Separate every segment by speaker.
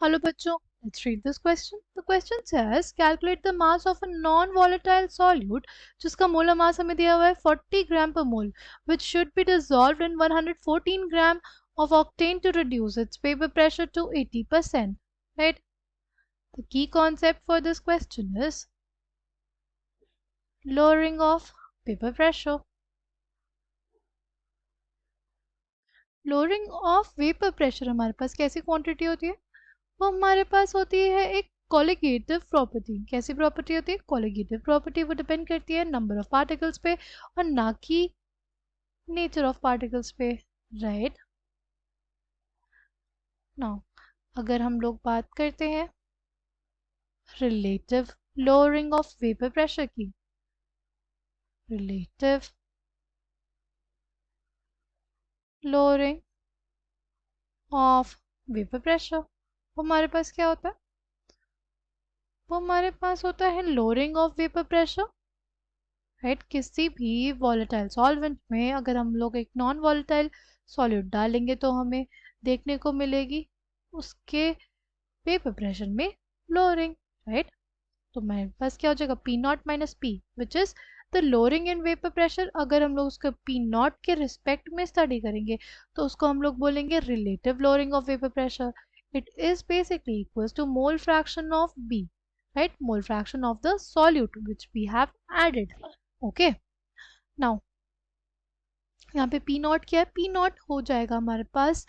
Speaker 1: Hello बच्चों, let's read this question. The question says calculate the mass of a non-volatile solute जिसका molar mass हमें दिया हुआ है 40 ग्राम per mole which should be dissolved in 114 gram of octane to reduce its vapor pressure to 80%. Right? The key concept for this question is lowering of vapor pressure. Lowering of vapor pressure हमारे पास कैसी quantity होती है? वो हमारे पास होती है एक colligative property. कैसी प्रॉपर्टी होती है? Colligative property. वो डिपेंड करती है नंबर ऑफ पार्टिकल्स पे और ना कि नेचर ऑफ पार्टिकल्स पे। राइट नाउ अगर हम लोग बात करते हैं relative lowering of vapour pressure की, relative lowering of vapour pressure, वो हमारे पास क्या होता है? वो हमारे पास होता है lowering of vapour pressure. Right, किसी भी वॉलेटाइल सॉल्वेंट में अगर हम लोग एक नॉन वॉलेटाइल सॉल्यूट डालेंगे तो हमें देखने को मिलेगी उसके वेपर प्रेशर में लोअरिंग। राइट, तो मेरे पास क्या हो जाएगा? P not minus P which is the lowering in vapour pressure. अगर हम लोग उसका पी नॉट के रिस्पेक्ट में स्टडी करेंगे तो उसको हम लोग बोलेंगे relative lowering of vapour pressure. It is basically equals to mole fraction of B, right, mole fraction of the solute which we have added. Okay, now यहाँ पे पी नॉट क्या है? पी नॉट हो जाएगा हमारे पास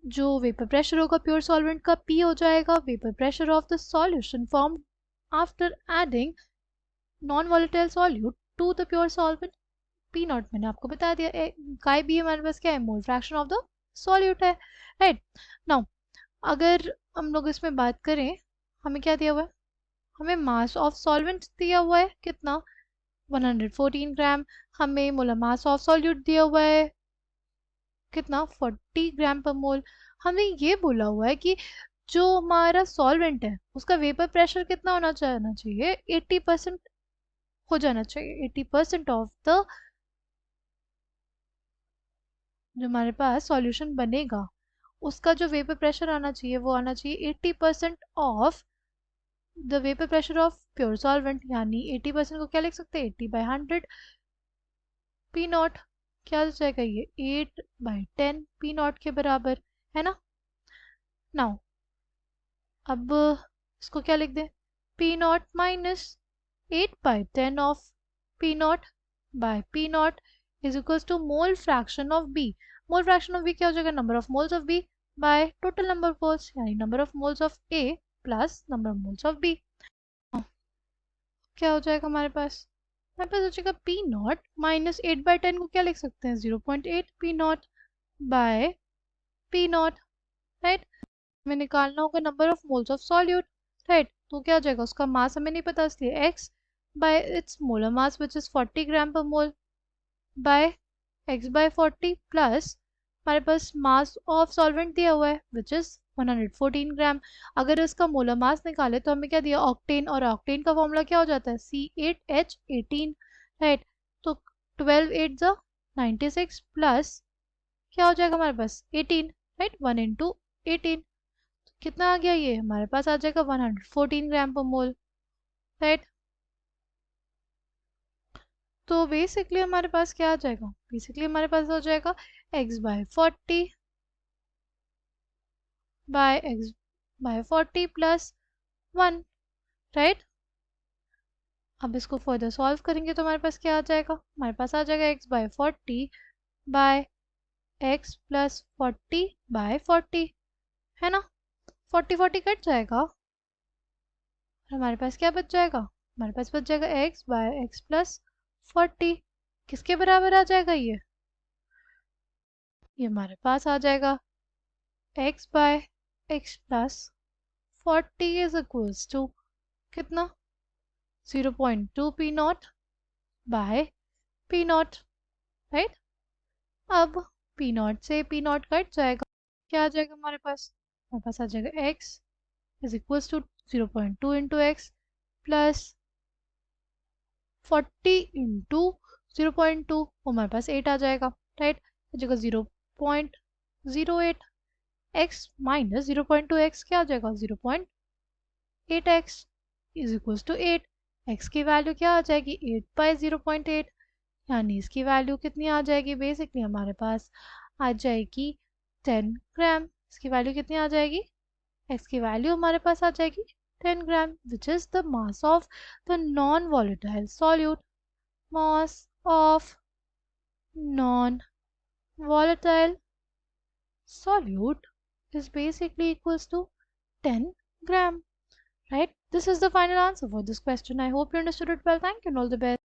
Speaker 1: जो वेपर प्रेशर होगा प्योर सॉल्वेंट का, पी हो जाएगा vapour pressure of the solution form after adding non volatile solute to the pure solvent. P nought मैंने आपको बता दिया। काय भी हमारे पास क्या है? मोल फ्रैक्शन ऑफ द सॉल्यूट है। राइट नाउ अगर हम लोग इसमें बात करें, हमें क्या दिया हुआ है? हमें मास ऑफ सॉल्वेंट दिया हुआ है कितना? 114 ग्राम। हमें मोलर मास ऑफ सॉल्यूट दिया हुआ है कितना? 40 ग्राम पर मोल। हमें ये बोला हुआ है कि जो हमारा सॉल्वेंट है उसका वेपर प्रेशर कितना होना चाहिए? 80% हो जाना चाहिए। 80% ऑफ द जो हमारे पास सॉल्यूशन बनेगा उसका जो वेपर प्रेशर आना चाहिए वो आना चाहिए 80% of the vapour pressure of pure solvent. यानी 80% को क्या लिख सकते हैं? 80/100 पी नॉट। क्या हो जाएगा ये? 8/10 पी नॉट के बराबर है ना। नाउ अब इसको क्या लिख दें? P not minus 8/10 of P not by P not is equals to mole fraction of B. Mole fraction of B क्या हो जाएगा? Number of moles of B by total number of moles, यानी number of moles of A plus number of moles of B. क्या हो जाएगा हमारे पास? हमारे पास हो जाएगा पी नॉट माइनस 8/10 को क्या लिख सकते हैं? 0.8 P not by P not. Right, हमें निकालना होगा number of moles of solute. Right, तो क्या हो जाएगा? उसका मास हमें नहीं पता इसलिए x bye it's molar mass which is 40 ग्राम पर मोल बाय x/40 प्लस हमारे पास मास ऑफ सॉल्वेंट दिया हुआ है विच इज 114 ग्राम। अगर इसका मोलर मास निकाले तो हमें क्या दिया? ऑक्टेन, और ऑक्टेन का फॉर्मूला क्या हो जाता है? C8H18। राइट, तो 12 8 जा 96 प्लस क्या हो जाएगा हमारे पास? 18। राइट, 1 इंटू 18 कितना आ गया? ये हमारे पास आ जाएगा 114 ग्राम पर मोल। राइट, तो बेसिकली हमारे पास क्या आ जाएगा? बेसिकली हमारे पास हो जाएगा x/40 bye x/40 plus 1। Right, अब इसको फर्दर सॉल्व करेंगे तो हमारे पास क्या आ जाएगा? हमारे पास आ जाएगा x/40 बाय x प्लस 40/40 है ना। 40 कट जाएगा और हमारे पास क्या बच जाएगा? हमारे पास बच जाएगा x/x प्लस 40। किसके बराबर आ जाएगा ये? ये हमारे पास आ जाएगा x/x plus 40 is equals to कितना? 0.2 P not by P not. Right, अब पी नॉट से पी नॉट कट जाएगा, क्या आ जाएगा हमारे पास? हमारे पास आ जाएगा x is equals to 0.2 into x plus 40 into 0.2, हमारे पास 8 आ जाएगा। राइट, हो जाएगा 0.08 x माइनस 0.2x क्या हो जाएगा 0.8x is equals to 8। x की वैल्यू क्या आ जाएगी 8 बाई 0.8 यानी इसकी वैल्यू कितनी आ जाएगी बेसिकली हमारे पास आ जाएगी 10 ग्राम। इसकी वैल्यू कितनी आ जाएगी x की वैल्यू हमारे पास आ जाएगी 10 gram which is the mass of the non volatile solute. Mass of non volatile solute is basically equals to 10 gram, right? This is the final answer for this question. I hope you understood it well. Thank you and all the best.